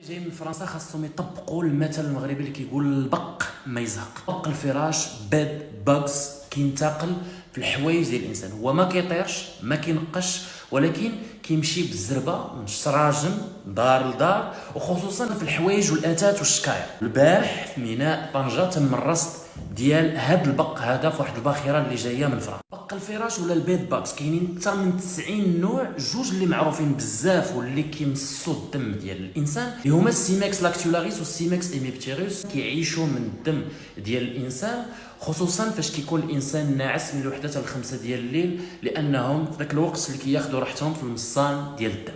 جاي من فرنسا خاصهم يطبقوا المثل المغربي اللي كيقول البق ما يزهق. بق الفراش باد باغز كينتقل في الحوايج ديال الانسان، هو ما كيطيرش ما كينقش، ولكن كيمشي بالزربه من شراجم دار لدار، وخصوصا في الحوايج والاثاث والشكاير. البارح في ميناء طنجه تم الرصد ديال هذا البق هذا في واحد الباخره اللي جايه من فرنسا. بق الفراش ولا البيد باكس كاينين اكثر من 90 نوع، جوج اللي معروفين بزاف واللي كيمصوا الدم ديال الانسان اللي هما السيماكس لاكتيولاريس والسيماكس ايميبتيروس. كيعيشوا من الدم ديال الانسان، خصوصا فاش كيكون الانسان ناعس من الوحده حتى ل5 ديال الليل، لانهم في ذاك الوقت اللي كياخذوا راحتهم في المصان ديال الدم.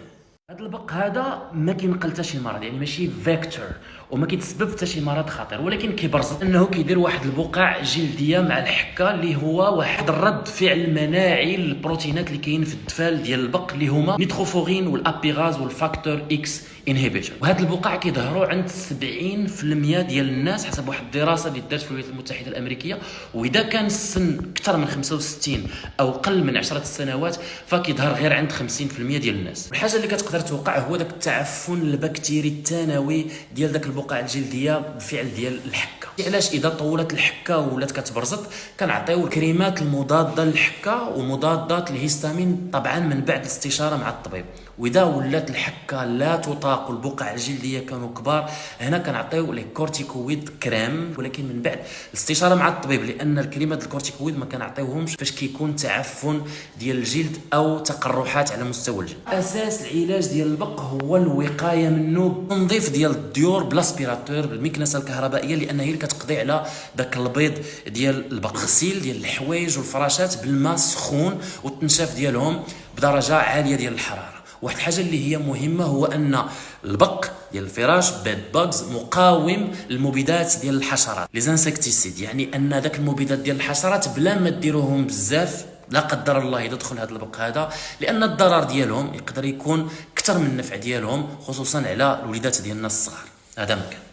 هذا البق هذا ما كينقل حتى شي مرض، يعني ماشي فيكتور وما كيتسبب حتى شي مرض خطير، ولكن كيبرز انه كيدير واحد البقع جلديه مع الحكه اللي هو واحد الرد فعل مناعي للبروتينات اللي كاين في الدفال ديال البق اللي هما نيتروفورين والابيغاز والفاكتور اكس انهيبيتور. وهاد البقع كيظهروا عند 70% ديال الناس حسب واحد الدراسه اللي دارت في الولايات المتحده الامريكيه، واذا كان السن اكثر من 65 او قل من 10 سنوات فكيظهر غير عند 50% ديال الناس. الحاجه اللي كتقدر توقع هو داك التعفن البكتيري الثانوي ديال داك البقع الجلديه بفعل ديال الحكه. علاش اذا طولت الحكه ولات كتبرزط كنعطيو الكريمات المضاده للحكه ومضادات الهستامين طبعا من بعد الاستشاره مع الطبيب. واذا ولات الحكه لا تطاق والبقع الجلديه كانوا كبار، هنا كنعطيو لي كورتيكويد كريم، ولكن من بعد الاستشاره مع الطبيب، لان الكريمات الكورتيكويد ما كنعطيوهمش فاش كيكون تعفن ديال الجلد او تقرحات على مستوى الجلد. اساس العلاج ديال البق هو الوقايه منه، تنظيف ديال الديور بلاسبيراتور بالمكنسه الكهربائيه، لان هي اللي كتقضي على داك البيض ديال البق. غسيل ديال الحوايج والفراشات بالماء سخون والتنشاف ديالهم بدرجه عاليه ديال الحراره. واحد الحاجه اللي هي مهمه هو ان البق ديال الفراش باد باغز مقاوم للمبيدات ديال الحشرات لي زانسيكتيسيد، يعني ان داك المبيدات ديال الحشرات بلا ما ديروهم بزاف لا قدر الله اذا دخل هذا البق هذا، لان الضرر ديالهم يقدر يكون اكثر من النفع ديالهم، خصوصا على الوليدات ديالنا الصغار. هذا مكان.